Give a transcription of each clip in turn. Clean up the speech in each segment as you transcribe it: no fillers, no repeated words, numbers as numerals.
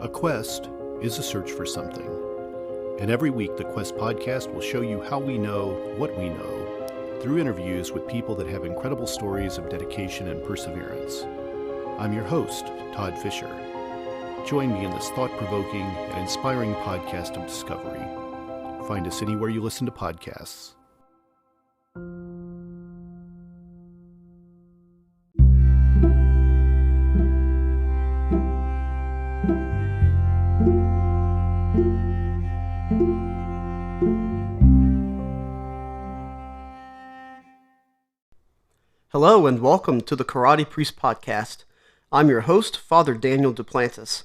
A quest is a search for something. And every week, the Quest podcast will show you how we know what we know through interviews with people that have incredible stories of dedication and perseverance. I'm your host, Todd Fisher. Join me in this thought-provoking and inspiring podcast of discovery. Find us anywhere you listen to podcasts. Hello and welcome to the Karate Priest Podcast. I'm your host, Father Daniel Duplantis.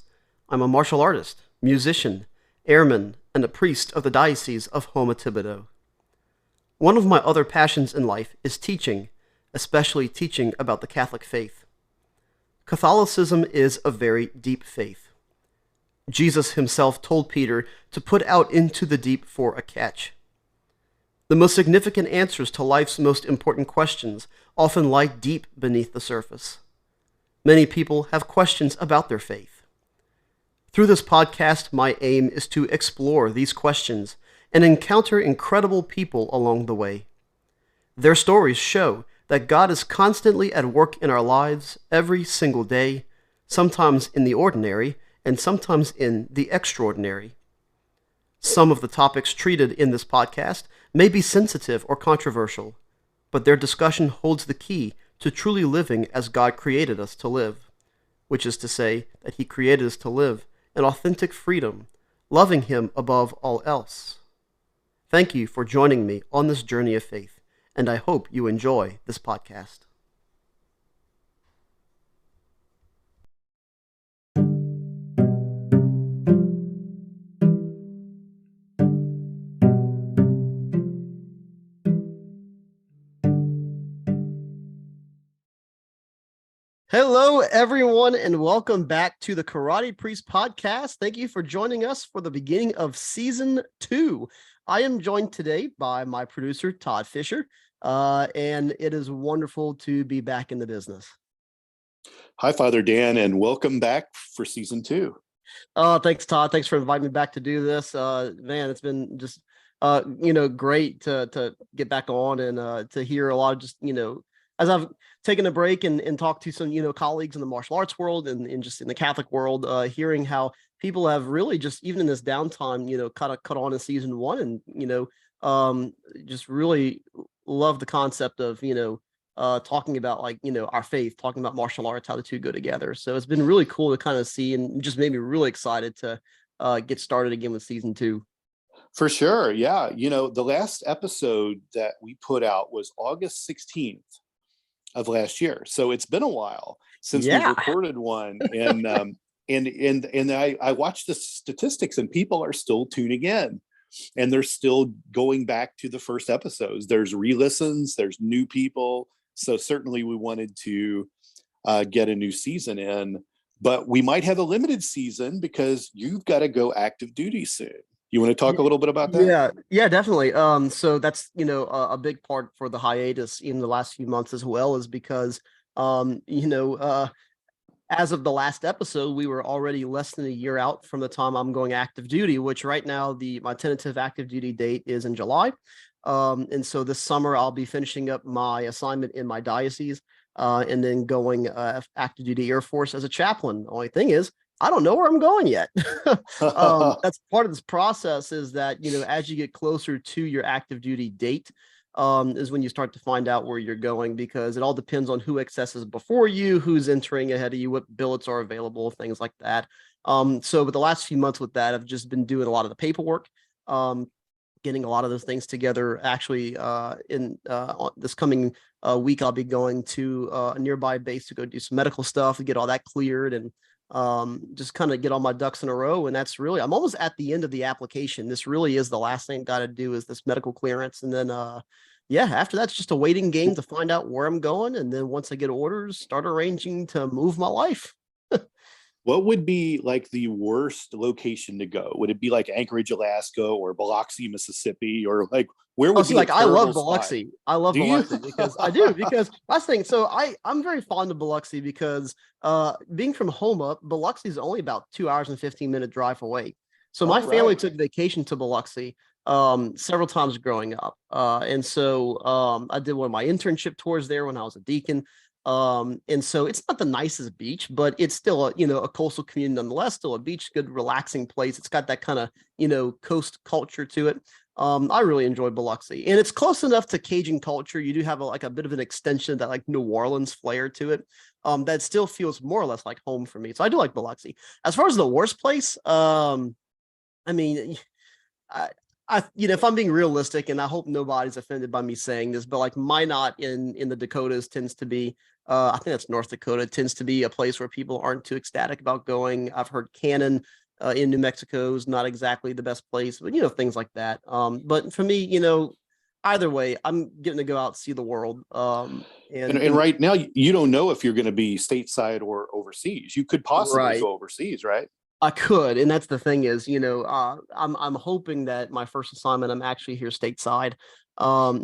I'm a martial artist, musician, airman, and a priest of the Diocese of Houma-Thibodaux. One of my other passions in life is teaching, especially teaching about the Catholic faith. Catholicism is a very deep faith. Jesus himself told Peter to put out into the deep for a catch. The most significant answers to life's most important questions often lie deep beneath the surface. Many people have questions about their faith. Through this podcast, my aim is to explore these questions and encounter incredible people along the way. Their stories show that God is constantly at work in our lives every single day, sometimes in the ordinary and sometimes in the extraordinary. Some of the topics treated in this podcast may be sensitive or controversial, but their discussion holds the key to truly living as God created us to live, which is to say that He created us to live in authentic freedom, loving Him above all else. Thank you for joining me on this journey of faith, and I hope you enjoy this podcast. Hello, everyone, and welcome back to the Karate Priest Podcast. Thank you for joining us for the beginning of Season 2. I am joined today by my producer, Todd Fisher, and it is wonderful to be back in the business. Hi, Father Dan, and welcome back for Season 2. Thanks, Todd. Thanks for inviting me back to do this. Man, it's been just, great to get back on and to hear a lot of just, as I've taken a break and talked to some, colleagues in the martial arts world and just in the Catholic world, hearing how people have really just, even in this downtime, kind of cut on in Season 1 and, just really love the concept of, talking about our faith, talking about martial arts, how the two go together. So it's been really cool to kind of see and just made me really excited to get started again with Season 2. For sure. Yeah. The last episode that we put out was August 16th. Of last year, so it's been a while since we recorded one, and I watched the statistics, and people are still tuning in, and they're still going back to the first episodes. There's re-listens, there's new people, so certainly we wanted to get a new season in, but we might have a limited season because you've got to go active duty soon. You want to talk a little bit about that? Yeah, definitely. So that's, a big part for the hiatus in the last few months as well, is because, as of the last episode, we were already less than a year out from the time I'm going active duty, which right now my tentative active duty date is in July. And so this summer I'll be finishing up my assignment in my diocese and then going active duty Air Force as a chaplain. The only thing is, I don't know where I'm going yet. That's part of this process, is that, as you get closer to your active duty date, is when you start to find out where you're going, because it all depends on who accesses before you, who's entering ahead of you, what billets are available, things like that. So with the last few months with that, I've just been doing a lot of the paperwork, getting a lot of those things together. Actually, in this coming week, I'll be going to a nearby base to go do some medical stuff and get all that cleared, and just kind of get all my ducks in a row. And that's really, I'm almost at the end of the application. This really is the last thing I got to do, is this medical clearance. And then, after that's just a waiting game to find out where I'm going. And then once I get orders, start arranging to move my life. What would be like the worst location to go? Would it be like Anchorage, Alaska, or Biloxi, Mississippi, or like where Oh, would see, be a like I love terrible spot? Biloxi. I love Do you? Biloxi because I do because last thing. So I'm very fond of Biloxi because being from Homa, Biloxi is only about 2 hours and 15-minute drive away. So my All family right. took vacation to Biloxi several times growing up, and so I did one of my internship tours there when I was a deacon. And so it's not the nicest beach, but it's still a coastal community nonetheless. Still a beach, good relaxing place. It's got that kind of coast culture to it. I really enjoy Biloxi, and it's close enough to Cajun culture. You do have like a bit of an extension of that like New Orleans flair to it. That still feels more or less like home for me. So I do like Biloxi. As far as the worst place, I mean, I, if I'm being realistic, and I hope nobody's offended by me saying this, but like Minot in the Dakotas tends to be, I think that's North Dakota, tends to be a place where people aren't too ecstatic about going. I've heard Cannon in New Mexico is not exactly the best place, but things like that. But for me, either way, I'm getting to go out and see the world. And right now, you don't know if you're going to be stateside or overseas. You could possibly right. go overseas, right? I could, and that's the thing is, I'm hoping that my first assignment, I'm actually here stateside,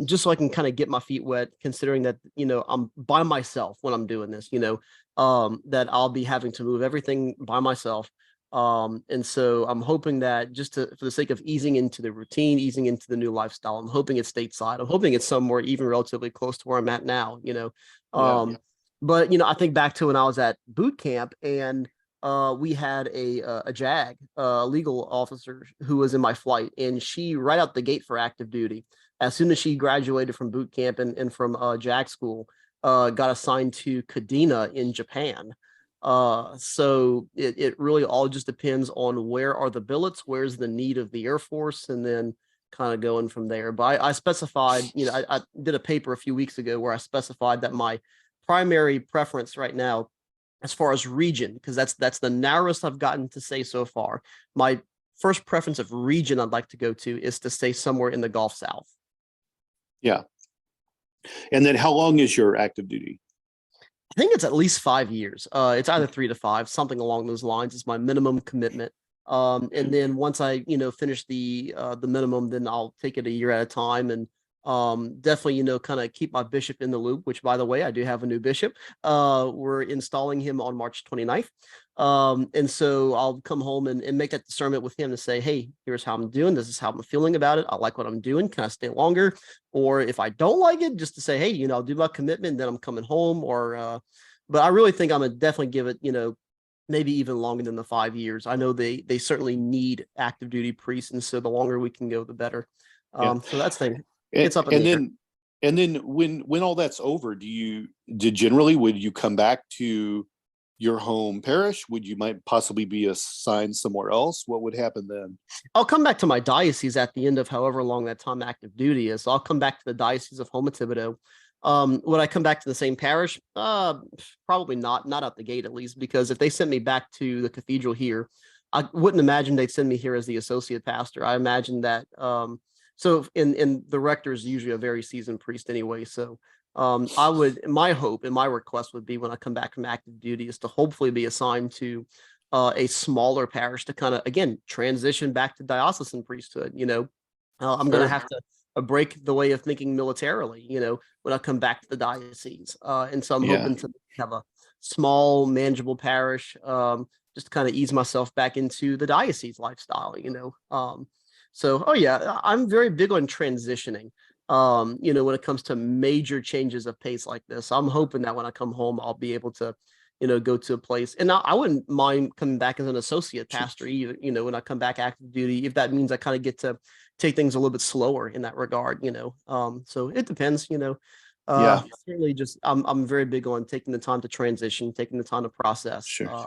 just so I can kind of get my feet wet, considering that I'm by myself when I'm doing this, that I'll be having to move everything by myself, and so I'm hoping that for the sake of easing into the routine, easing into the new lifestyle, I'm hoping it's stateside. I'm hoping it's somewhere even relatively close to where I'm at now, Yeah. but I think back to when I was at boot camp and we had a JAG legal officer who was in my flight, and she right out the gate for active duty. As soon as she graduated from boot camp and from JAG school, got assigned to Kadena in Japan. So it really all just depends on where are the billets, where's the need of the Air Force, and then kind of going from there. But I specified, I did a paper a few weeks ago where I specified that my primary preference right now as far as region, because that's the narrowest I've gotten to say so far. My first preference of region I'd like to go to is to stay somewhere in the Gulf South. Yeah. And then how long is your active duty? I think it's at least 5 years. It's either 3 to 5, something along those lines is my minimum commitment. And then once I, finish the minimum, then I'll take it a year at a time and definitely, kind of keep my bishop in the loop, which by the way, I do have a new bishop. We're installing him on March 29th. And so I'll come home and make that discernment with him to say, hey, here's how I'm doing. This is how I'm feeling about it. I like what I'm doing. Can I stay longer? Or if I don't like it, just to say, hey, I'll do my commitment, then I'm coming home. But I really think I'm gonna definitely give it, maybe even longer than the 5 years. I know they certainly need active duty priests, and so the longer we can go, the better. So that's the thing. It's up in And the air. then when all that's over, would you come back to your home parish? Would you might possibly be assigned somewhere else? What would happen then? I'll come back to my diocese at the end of however long that time active duty is. So I'll come back to the Diocese of Homa Thibodeau. Would I come back to the same parish? Probably not out the gate, at least, because if they sent me back to the cathedral here, I wouldn't imagine they'd send me here as the associate pastor. I imagine that so in the rector is usually a very seasoned priest anyway. So my hope and my request would be when I come back from active duty is to hopefully be assigned to a smaller parish to kind of, again, transition back to diocesan priesthood. I'm going to have to break the way of thinking militarily, when I come back to the diocese. And so I'm hoping to have a small, manageable parish, just to kind of ease myself back into the diocese lifestyle, So, I'm very big on transitioning, when it comes to major changes of pace like this. I'm hoping that when I come home, I'll be able to, go to a place. And I wouldn't mind coming back as an associate pastor either, when I come back active duty, if that means I kind of get to take things a little bit slower in that regard, So it depends, certainly just I'm very big on taking the time to transition, taking the time to process, Sure.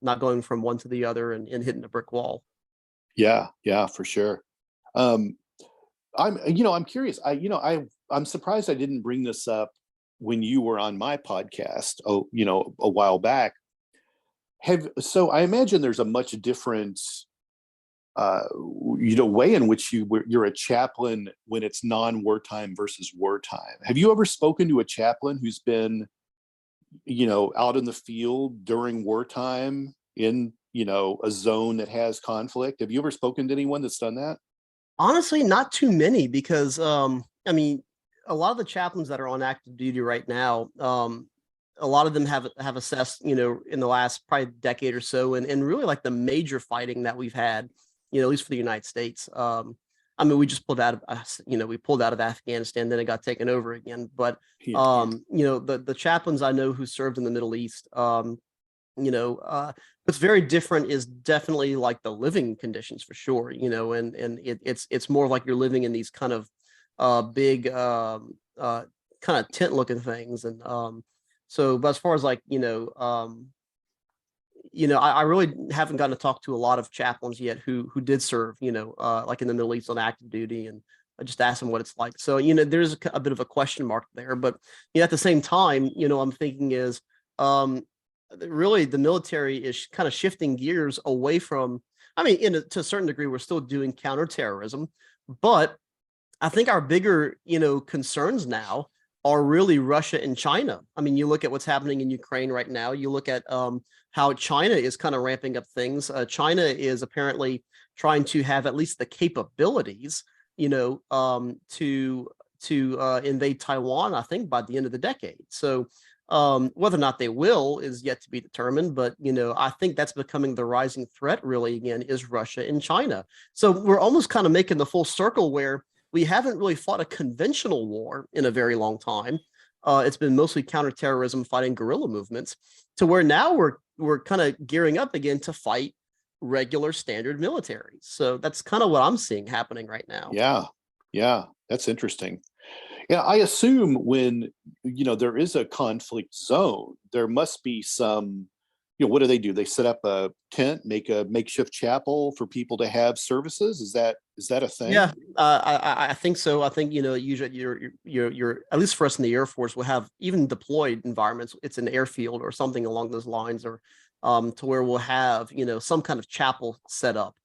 Not going from one to the other and hitting a brick wall. Yeah, for sure. I'm curious. I'm surprised I didn't bring this up when you were on my podcast, a while back. So I imagine there's a much different way in which you're a chaplain when it's non-wartime versus wartime. Have you ever spoken to a chaplain who's been out in the field during wartime in, a zone that has conflict? Have you ever spoken to anyone that's done that? Honestly, not too many because I mean, a lot of the chaplains that are on active duty right now, a lot of them have assessed, in the last probably decade or so, and really like the major fighting that we've had, at least for the United States. I mean, we just pulled out of, we pulled out of Afghanistan, then it got taken over again. But Yeah. the chaplains I know who served in the Middle East, what's very different is definitely like the living conditions for sure, and it's more like you're living in these kind of big kind of tent looking things. And so but as far as like, I really haven't gotten to talk to a lot of chaplains yet who did serve, like in the Middle East on active duty, and I just asked them what it's like. So, there's a bit of a question mark there, but at the same time, I'm thinking is really the military is kind of shifting gears away from, I mean, to a certain degree, we're still doing counterterrorism, but I think our bigger, concerns now are really Russia and China. I mean, you look at what's happening in Ukraine right now. You look at how China is kind of ramping up things. China is apparently trying to have at least the capabilities, to invade Taiwan, I think, by the end of the decade. So whether or not they will is yet to be determined. But, I think that's becoming the rising threat really again is Russia and China. So we're almost kind of making the full circle where we haven't really fought a conventional war in a very long time. It's been mostly counterterrorism, fighting guerrilla movements, to where now we're kind of gearing up again to fight regular standard military. So that's kind of what I'm seeing happening right now. Yeah, that's interesting. Yeah, I assume when there is a conflict zone, there must be some. What do? They set up a tent, make a makeshift chapel for people to have services. Is that a thing? Yeah, I think so. I think usually you're at least for us in the Air Force, we'll have even deployed environments. It's an airfield or something along those lines, or to where we'll have some kind of chapel set up.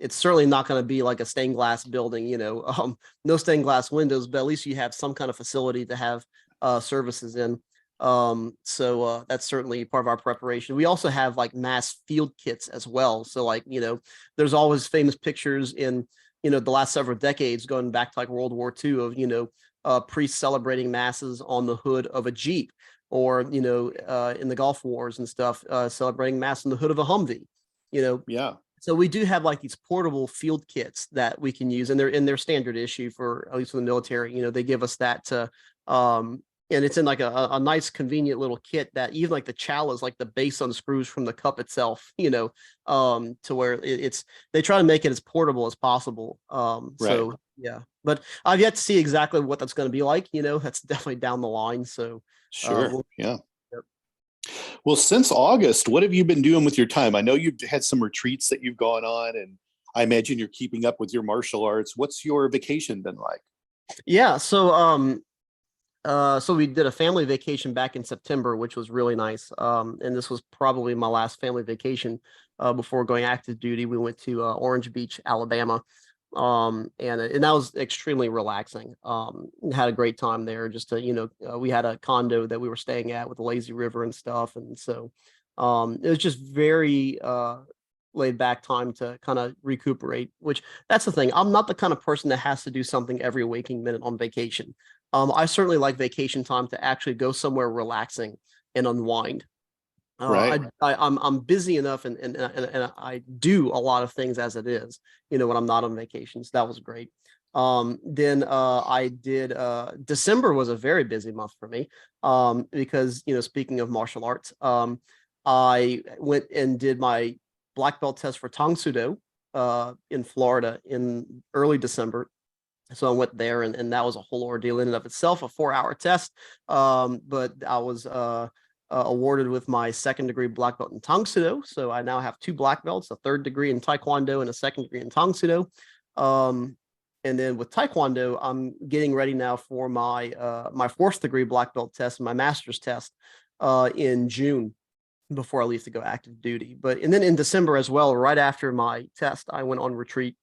It's certainly not going to be like a stained glass building, no stained glass windows, but at least you have some kind of facility to have services in. So that's certainly part of our preparation. We also have like mass field kits as well. So like, there's always famous pictures in, the last several decades going back to like World War II of, priests celebrating masses on the hood of a Jeep, or, in the Gulf Wars and stuff, celebrating mass on the hood of a Humvee, Yeah. So we do have like these portable field kits that we can use, and they're in their standard issue for at least for the military. They give us that to, and it's in like a nice, convenient little kit that even like the chalice, like the base unscrews from the cup itself, to where they try to make it as portable as possible. Right. So yeah, but I've yet to see exactly what that's going to be like. That's definitely down the line. So sure, yeah. Well, since August, what have you been doing with your time? I know you've had some retreats that you've gone on, and I imagine you're keeping up with your martial arts. What's your vacation been like? Yeah, so we did a family vacation back in September, which was really nice. And this was probably my last family vacation before going active duty. We went to Orange Beach, Alabama, and that was extremely relaxing. Had a great time there. Just to, we had a condo that we were staying at with a lazy river and stuff, and so it was just very laid back time to kind of recuperate. Which that's the thing. I'm not the kind of person that has to do something every waking minute on vacation. I certainly like vacation time to actually go somewhere relaxing and unwind. Right. I'm busy enough, and I do a lot of things as it is, when I'm not on vacation. So that was great. Then I did December was a very busy month for me, because speaking of martial arts, I went and did my black belt test for Tang Soo Do in Florida in early December. So I went there, and that was a whole ordeal in and of itself, a 4-hour test. But I was awarded with my second degree black belt in Tang Soo Do. So I now have 2 black belts, a third degree in Taekwondo and a second degree in Tang Soo Do. And then with Taekwondo, I'm getting ready now for my my 4th degree black belt test, my master's test in June before I leave to go active duty. And then in December as well, right after my test, I went on retreat,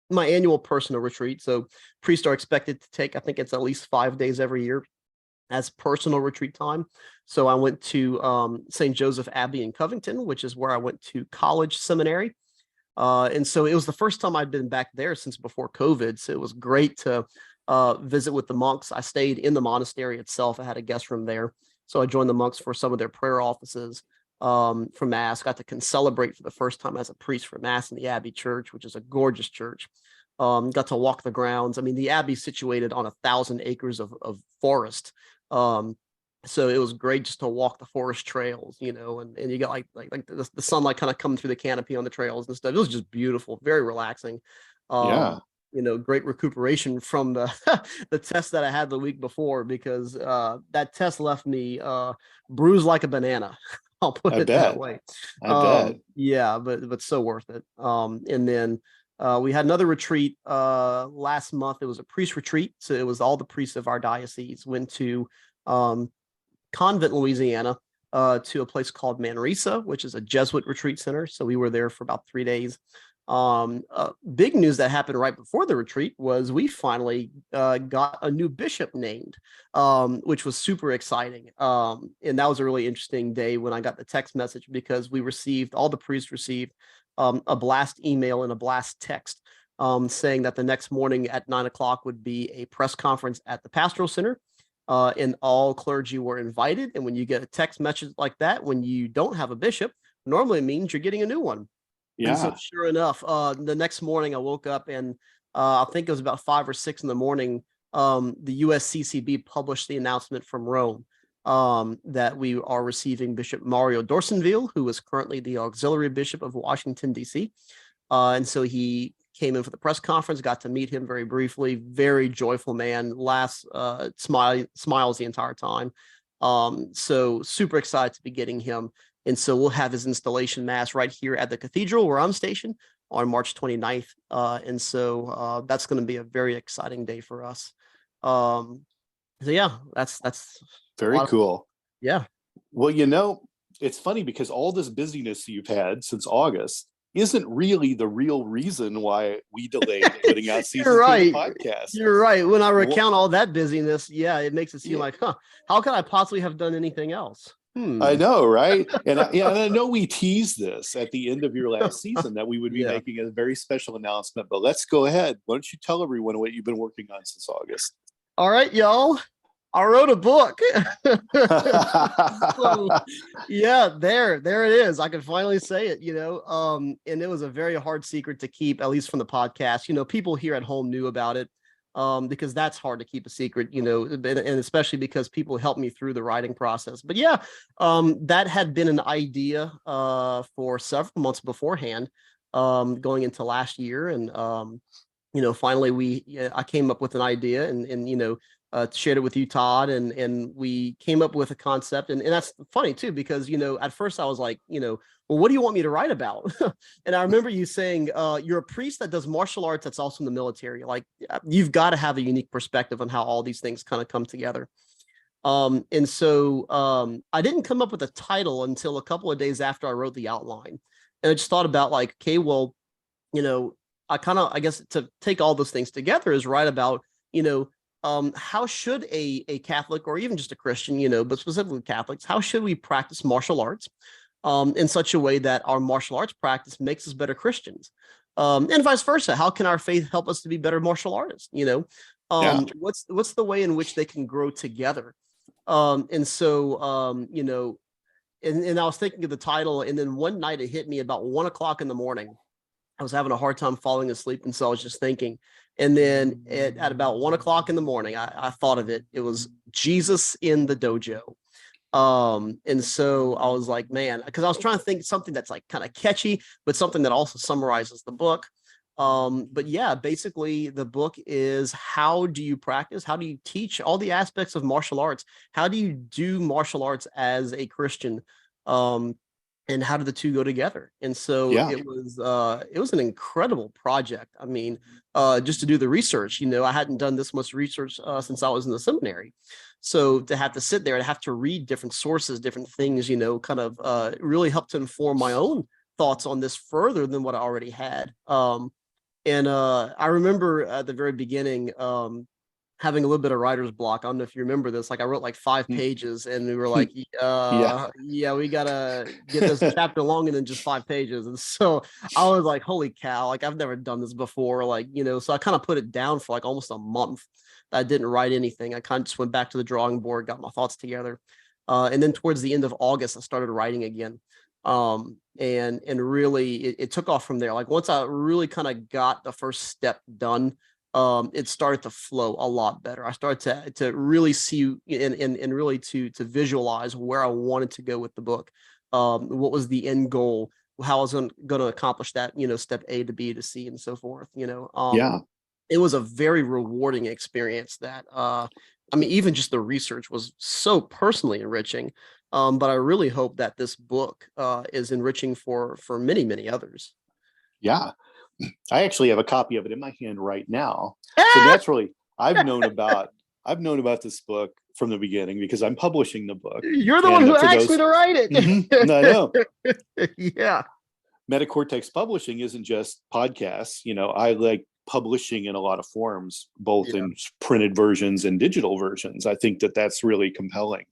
my annual personal retreat. So priests are expected to take, I think it's at least 5 days every year as personal retreat time. So I went to St. Joseph Abbey in Covington, which is where I went to college seminary. And so it was the first time I'd been back there since before COVID. So it was great to visit with the monks. I stayed in the monastery itself. I had a guest room there. So I joined the monks for some of their prayer offices for Mass. Got to celebrate for the first time as a priest for Mass in the Abbey Church, which is a gorgeous church. Got to walk the grounds. I mean, the Abbey's situated on 1,000 acres of forest. So it was great just to walk the forest trails, you know, and you got like the sunlight kind of coming through the canopy on the trails and stuff. It was just beautiful, very relaxing. You know, great recuperation from the the test that I had the week before, because that test left me bruised like a banana. I'll put it that way. I bet. Yeah, but so worth it. And then we had another retreat last month. It was a priest retreat. So it was all the priests of our diocese went to Convent, Louisiana, to a place called Manresa, which is a Jesuit retreat center. So we were there for about 3 days. Big news that happened right before the retreat was we finally got a new bishop named, which was super exciting. And that was a really interesting day when I got the text message, because all the priests received a blast email and a blast text saying that the next morning at 9 o'clock would be a press conference at the pastoral center. And all clergy were invited. And when you get a text message like that, when you don't have a bishop, normally it means you're getting a new one. Yeah. And so sure enough, the next morning I woke up and I think it was about 5 or 6 in the morning. The USCCB published the announcement from Rome that we are receiving Bishop Mario Dorsenville, who is currently the auxiliary bishop of Washington, D.C. And so he came in for the press conference, got to meet him very briefly. Very joyful man, smiles the entire time. So super excited to be getting him. And so we'll have his installation Mass right here at the cathedral where I'm stationed on March 29th. And so that's going to be a very exciting day for us. So yeah, that's very cool. Yeah. Well, you know, it's funny because all this busyness you've had since August isn't really the real reason why we delayed putting out season 2 of the podcast. You're right. When I recount all that busyness, yeah, it makes it seem like, how could I possibly have done anything else? I know, right? And I know we teased this at the end of your last season that we would be making a very special announcement, but let's go ahead. Why don't you tell everyone what you've been working on since August? All right, y'all. I wrote a book. So, yeah, there it is. I can finally say it, you know. And it was a very hard secret to keep, at least from the podcast. You know, people here at home knew about it, because that's hard to keep a secret, you know, and especially because people helped me through the writing process. But yeah, that had been an idea for several months beforehand, going into last year. And you know, finally I came up with an idea and you know, shared it with you, Todd, and we came up with a concept. And that's funny too, because, you know, at first I was like, you know, well, what do you want me to write about? And I remember you saying, you're a priest that does martial arts that's also in the military. Like, you've got to have a unique perspective on how all these things kind of come together. And so I didn't come up with a title until a couple of days after I wrote the outline. And I just thought about like, okay, well, you know, I guess to take all those things together is write about, you know, how should a Catholic, or even just a Christian, you know, but specifically Catholics, how should we practice martial arts in such a way that our martial arts practice makes us better Christians, and vice versa? How can our faith help us to be better martial artists? You know, what's the way in which they can grow together? And so, you know, and I was thinking of the title, and then one night it hit me about 1 o'clock in the morning. I was having a hard time falling asleep, and so I was just thinking. And then at about 1 o'clock in the morning, I thought of it. It was Jesus in the Dojo. And so I was like, man, because I was trying to think something that's like kind of catchy, but something that also summarizes the book. But yeah, basically the book is, how do you practice? How do you teach all the aspects of martial arts? How do you do martial arts as a Christian? And how do the two go together? And so it was an incredible project. I mean, just to do the research, you know, I hadn't done this much research since I was in the seminary. So to have to sit there and have to read different sources, different things, you know, kind of really helped to inform my own thoughts on this further than what I already had. And I remember at the very beginning, having a little bit of writer's block. I don't know if you remember this. Like I wrote like 5 pages and we were like, yeah, we gotta get this chapter longer than just 5 pages. And so I was like, holy cow, like I've never done this before. Like, so I kind of put it down for like almost a month. I didn't write anything. I kind of just went back to the drawing board, got my thoughts together. And then towards the end of August, I started writing again. And really it took off from there. Like once I really kind of got the first step done, it started to flow a lot better. I started to really see and really to visualize where I wanted to go with the book. What was the end goal, how I was going to accomplish that, step A to B to C and so forth, It was a very rewarding experience that, even just the research was so personally enriching. But I really hope that this book is enriching for many, many others. Yeah. I actually have a copy of it in my hand right now. So naturally, I've known about this book from the beginning because I'm publishing the book. You're the one who asked me to write it. Mm-hmm, I know. Yeah. Metacortex Publishing isn't just podcasts. I like publishing in a lot of forms, both in printed versions and digital versions. I think that that's really compelling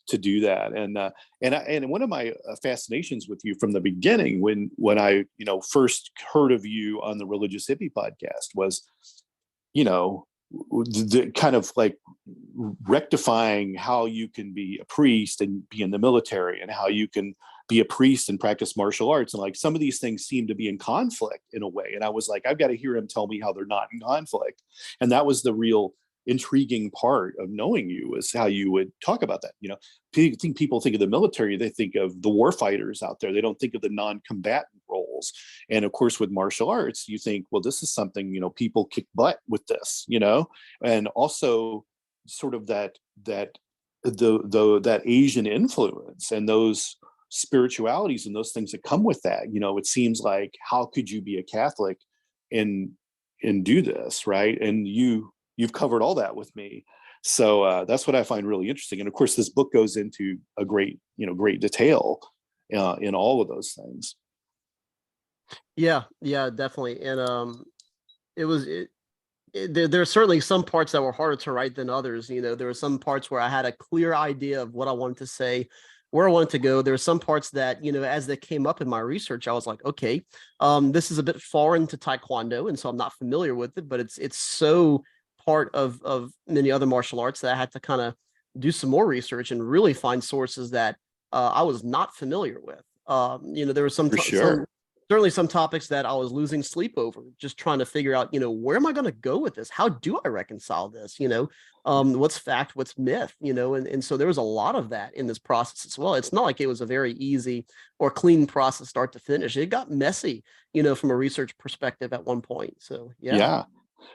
to do that. And one of my fascinations with you from the beginning, when I first heard of you on the Religious Hippie podcast, was the kind of like rectifying how you can be a priest and be in the military, and how you can be a priest and practice martial arts, and like some of these things seem to be in conflict in a way. And I was like, I've got to hear him tell me how they're not in conflict. And that was the real intriguing part of knowing you, is how you would talk about that. People think of the military, they think of the war fighters out there. They don't think of the non-combatant roles. And of course, with martial arts, you think, well, this is something, people kick butt with this, and also sort of that Asian influence and those spiritualities and those things that come with that. It seems like, how could you be a Catholic and do this, right? And you've covered all that with me. So that's what I find really interesting. And of course, this book goes into a great detail in all of those things. Yeah, definitely. And there are certainly some parts that were harder to write than others. There were some parts where I had a clear idea of what I wanted to say, where I wanted to go. There were some parts that, as they came up in my research, I was like, okay, this is a bit foreign to Taekwondo, and so I'm not familiar with it, but it's so part of many other martial arts that I had to kind of do some more research and really find sources that I was not familiar with. There were certainly some topics that I was losing sleep over, just trying to figure out, where am I going to go with this? How do I reconcile this? What's fact, what's myth, and so there was a lot of that in this process as well. It's not like it was a very easy or clean process start to finish. It got messy, from a research perspective at one point. So, yeah.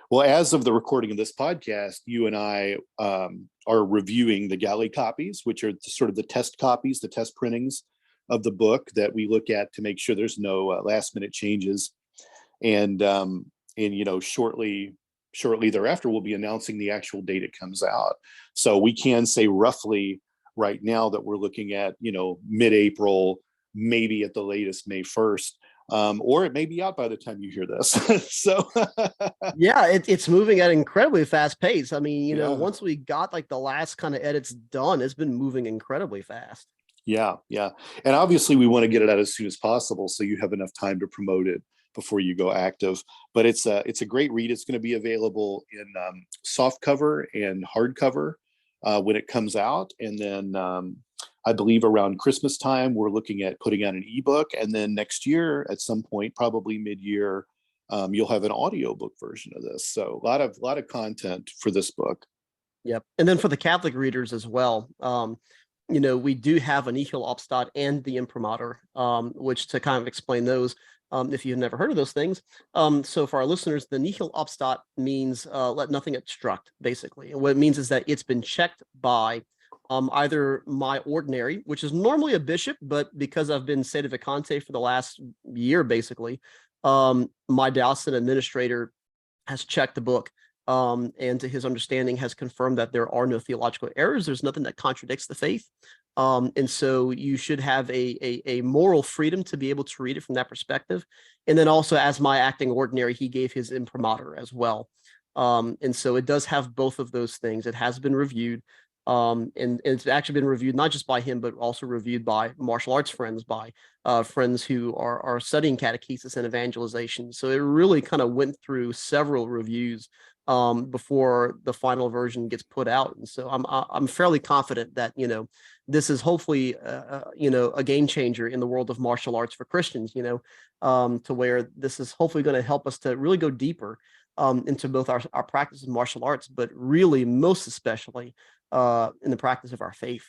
Well, as of the recording of this podcast, you and I are reviewing the galley copies, which are sort of the test copies, the test printings of the book that we look at to make sure there's no last minute changes. And shortly thereafter, we'll be announcing the actual date it comes out. So we can say roughly right now that we're looking at, mid-April, maybe at the latest May 1st. Or it may be out by the time you hear this. So yeah, it's moving at an incredibly fast pace. Once we got like the last kind of edits done, it's been moving incredibly fast. Yeah. And obviously we want to get it out as soon as possible, so you have enough time to promote it before you go active. But it's a great read. It's going to be available in soft cover and hardcover when it comes out. And then I believe around Christmas time, we're looking at putting out an ebook. And then next year, at some point, probably mid-year, you'll have an audiobook version of this. So a lot of content for this book. Yep. And then for the Catholic readers as well, we do have a Nihil Obstat and the Imprimatur, which, to kind of explain those, if you've never heard of those things. So for our listeners, the Nihil Obstat means let nothing obstruct, basically. And what it means is that it's been checked by either my ordinary, which is normally a bishop, but because I've been sede vacante for the last year, basically, my diocesan administrator has checked the book, and to his understanding has confirmed that there are no theological errors. There's nothing that contradicts the faith. And so you should have a moral freedom to be able to read it from that perspective. And then also, as my acting ordinary, he gave his imprimatur as well. And so it does have both of those things. It has been reviewed. And it's actually been reviewed not just by him, but also reviewed by martial arts friends, by friends who are studying catechesis and evangelization. So it really kind of went through several reviews before the final version gets put out. And so I'm fairly confident that, this is hopefully, a game changer in the world of martial arts for Christians, to where this is hopefully going to help us to really go deeper into both our practice of martial arts, but really most especially in the practice of our faith.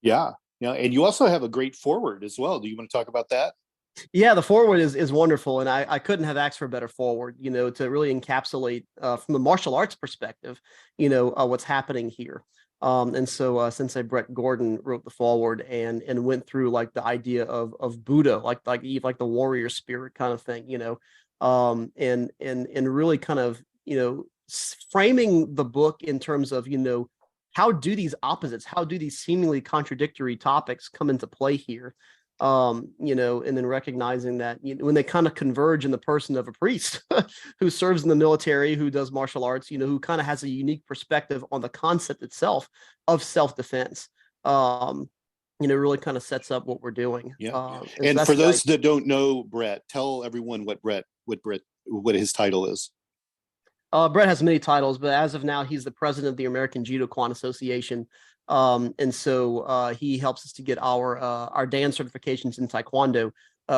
Yeah. And you also have a great foreword as well. Do you want to talk about that? Yeah, the foreword is wonderful, and I couldn't have asked for a better foreword, to really encapsulate from the martial arts perspective, what's happening here. And so Sensei Brett Gordon wrote the foreword and went through like the idea of Buddha, like the warrior spirit kind of thing, and really kind of, framing the book in terms of, how do these opposites, how do these seemingly contradictory topics come into play here? And then recognizing that when they kind of converge in the person of a priest who serves in the military, who does martial arts, who kind of has a unique perspective on the concept itself of self-defense, really kind of sets up what we're doing. Yeah. And for those that don't know Brett, tell everyone what his title is. Brett has many titles, but as of now, he's the president of the American Judo Kwan Association. And so he helps us to get our Dan certifications in Taekwondo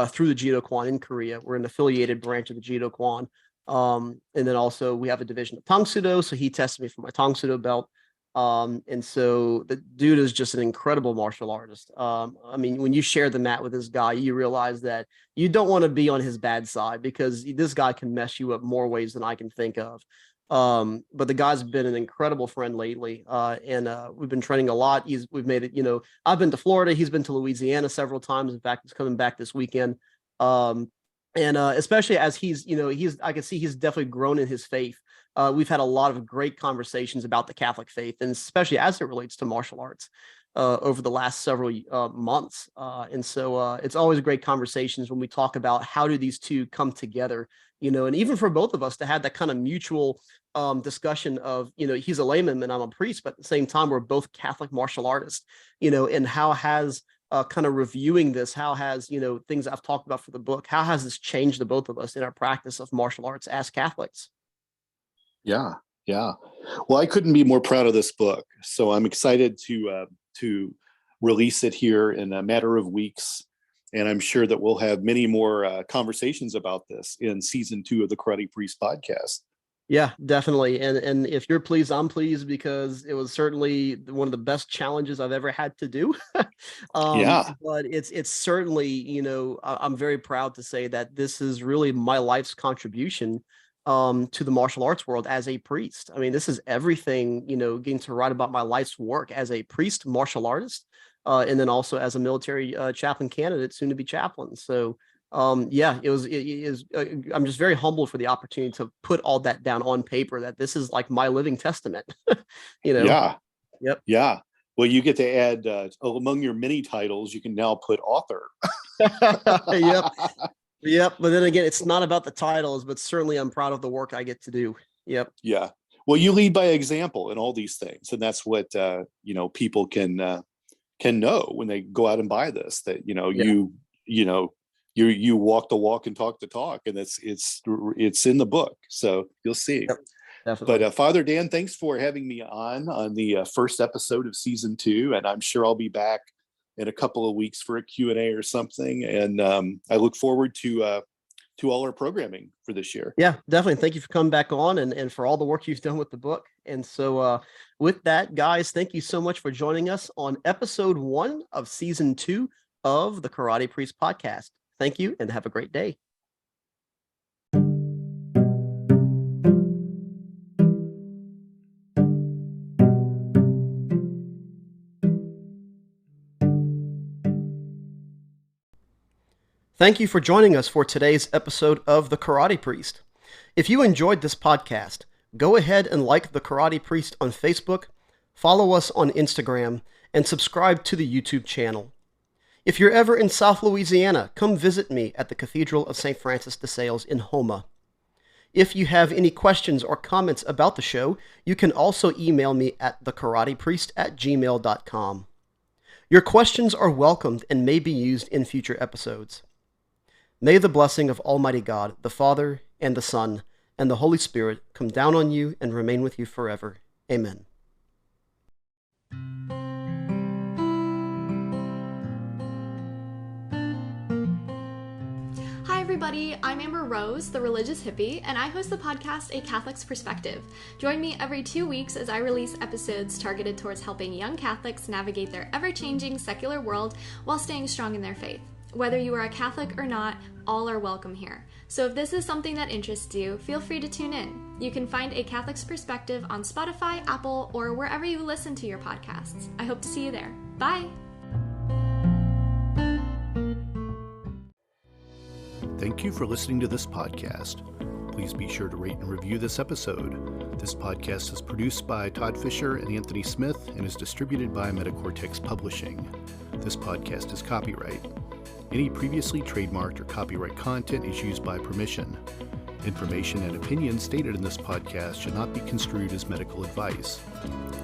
through the Judo Kwan in Korea. We're an affiliated branch of the Judo Kwan. And then also we have a division of Tang Sudo, so he tested me for my Tang Sudo belt. And so the dude is just an incredible martial artist. I mean, when you share the mat with this guy, you realize that you don't want to be on his bad side, because this guy can mess you up more ways than I can think of. But the guy's been an incredible friend lately. And we've been training a lot. We've made it, I've been to Florida. He's been to Louisiana several times. In fact, he's coming back this weekend. And especially as I can see he's definitely grown in his faith. We've had a lot of great conversations about the Catholic faith, and especially as it relates to martial arts over the last several months. And so it's always great conversations when we talk about how do these two come together, and even for both of us to have that kind of mutual discussion of, he's a layman and I'm a priest, but at the same time, we're both Catholic martial artists, and how has kind of reviewing this, how has, things I've talked about for the book, how has this changed the both of us in our practice of martial arts as Catholics? Yeah. Well, I couldn't be more proud of this book. So I'm excited to release it here in a matter of weeks. And I'm sure that we'll have many more conversations about this in season 2 of the Karate Priest podcast. Yeah, definitely. And if you're pleased, I'm pleased, because it was certainly one of the best challenges I've ever had to do. But it's certainly, I'm very proud to say that this is really my life's contribution to the martial arts world as a priest. I mean, this is everything, getting to write about my life's work as a priest, martial artist, and then also as a military chaplain candidate, soon to be chaplain. So I'm just very humbled for the opportunity to put all that down on paper, that this is like my living testament. Yeah. Yep. Yeah. Well, you get to add among your many titles, you can now put author. Yep. But then again, it's not about the titles, but certainly I'm proud of the work I get to do. Yep. Yeah. Well, you lead by example in all these things. And that's what, people can know when they go out and buy this, that, you walk the walk and talk the talk, and it's in the book. So you'll see. Yep, definitely. But Father Dan, thanks for having me on the first episode of season 2. And I'm sure I'll be back in a couple of weeks for a Q&A or something. And I look forward to all our programming for this year. Yeah, definitely. Thank you for coming back on and for all the work you've done with the book. And so with that, guys, thank you so much for joining us on episode 1 of season 2 of the Karate Priest podcast. Thank you and have a great day. Thank you for joining us for today's episode of The Karate Priest. If you enjoyed this podcast, go ahead and like The Karate Priest on Facebook, follow us on Instagram, and subscribe to the YouTube channel. If you're ever in South Louisiana, come visit me at the Cathedral of St. Francis de Sales in Houma. If you have any questions or comments about the show, you can also email me at thekaratepriest@gmail.com. Your questions are welcomed and may be used in future episodes. May the blessing of Almighty God, the Father, and the Son, and the Holy Spirit come down on you and remain with you forever. Amen. Hi everybody, I'm Amber Rose, the religious hippie, and I host the podcast A Catholic's Perspective. Join me every 2 weeks as I release episodes targeted towards helping young Catholics navigate their ever-changing secular world while staying strong in their faith. Whether you are a Catholic or not, all are welcome here. So if this is something that interests you, feel free to tune in. You can find A Catholic's Perspective on Spotify, Apple, or wherever you listen to your podcasts. I hope to see you there. Bye! Thank you for listening to this podcast. Please be sure to rate and review this episode. This podcast is produced by Todd Fisher and Anthony Smith and is distributed by Metacortex Publishing. This podcast is copyright. Any previously trademarked or copyright content is used by permission. Information and opinions stated in this podcast should not be construed as medical advice.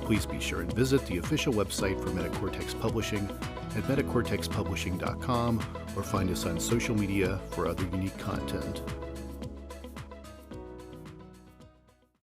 Please be sure and visit the official website for Metacortex Publishing at metacortexpublishing.com or find us on social media for other unique content.